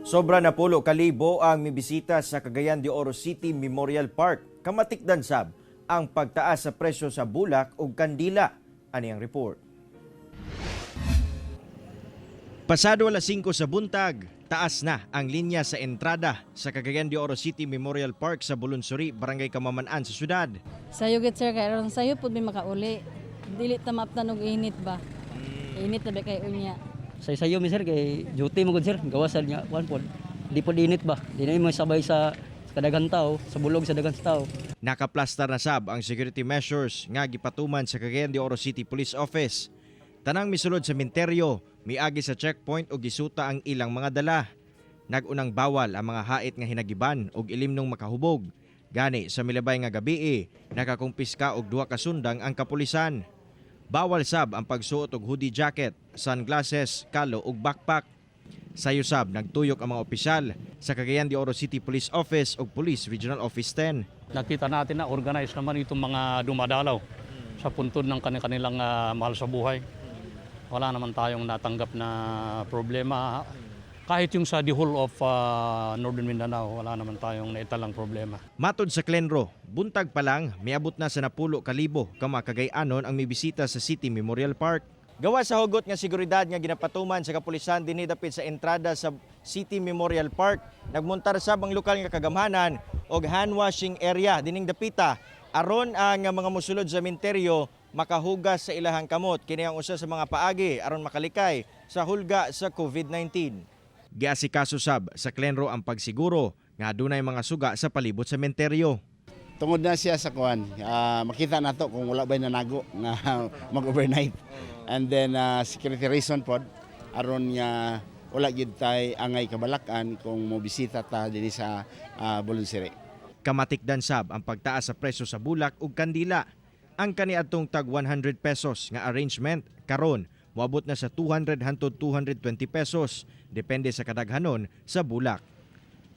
Sobra na pulo kalibo ang mibisita sa Cagayan de Oro City Memorial Park. Kamatikdan sab ang pagtaas sa presyo sa bulak ug kandila. Ani ang report. Pasado alas 5 sa buntag, taas na ang linya sa entrada sa Cagayan de Oro City Memorial Park sa Bulunsuri, Barangay Kamaman-an sa syudad. Sayo gid sir, kay aron sayo pud may makauli. Dili ta maaptan og init ba? Init na ba kay unya? Sayo mi sir kay duty mo gud sir, gawas niya kuan pod. Di pod init ba? Di na mo sabay sa kadaghan tao, sa bulog sa daghan tao. Nakaplastar na sab ang security measures nga gipatuman sa Cagayan de Oro City Police Office. Tanang misulod sa menteryo, miagi sa checkpoint o gisuta ang ilang mga dala. Nagunang bawal ang mga hait nga hinagiban og ilimnong makahubog. Gani sa milabay nga gabii, nakakumpiska og 2 ka sundang ang kapulisan. Bawal sab ang pagsuot og hoodie jacket, sunglasses, kalo ug backpack. Sayo sab nagtuyok ang mga opisyal sa Cagayan de Oro City Police Office ug Police Regional Office 10. Nakita natin na organized naman itong mga dumadalaw sa puntod ng kanilang mahal sa buhay. Wala naman tayong natanggap na problema. Kahit yung sa the whole of Northern Mindanao, wala naman tayong naitalang problema. Matod sa Klenro, buntag pa lang miabot na sa napulo kalibo ka mga Cagayanon ang mibisita sa City Memorial Park. Gawa sa hugot nga seguridad nga ginapatuman sa kapulisan dinhi dapit sa entrada sa City Memorial Park, nagmontar sab ang lokal nga kagamhanan og hand washing area dining dapita aron ang mga mosulod sa menteryo makahugas sa ilahang kamot. Kini ang usa sa mga paagi aron makalikay sa hulga sa COVID-19. Giasikaso sab sa Klenro ang pagsiguro nga adunay mga suga sa palibot sa menteryo. Tungod na siya sa kuan, makita nato kung wala ba'y nanago nga mag-overnight. And then security reason pod aron nga wala gid tay angay kabalakan kung mobisita ta dinhi sa Bulunsuri. Kamatikdan sab ang pagtaas sa presyo sa bulak ug kandila. Ang kaniadtong tag 100 pesos nga arrangement karon moabot na sa 200 hangtod 220 pesos depende sa kadaghanon sa bulak.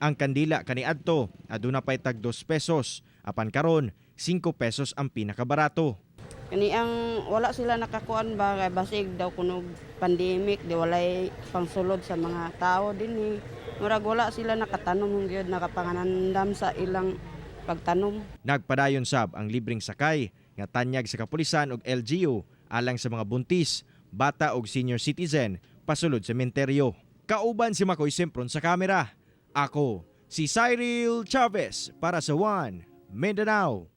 Ang kandila kaniadto aduna pay tag 2 pesos apan karon 5 pesos ang pinakabarato. Kani ang wala sila nakakuan ba kay basig daw kuno pandemic di walay pangsulod sa mga tao dinhi. Murag wala sila nakatanom gyud nakapanganandam sa ilang pagtanom. Nagpadayon sab ang libreng sakay nga tanyag sa kapulisan ug LGU alang sa mga buntis, bata ug senior citizen pasulod sa menteryo. Kauban si Makoy Sempron sa kamera. Ako si Cyril Chavez para sa One Mindanao.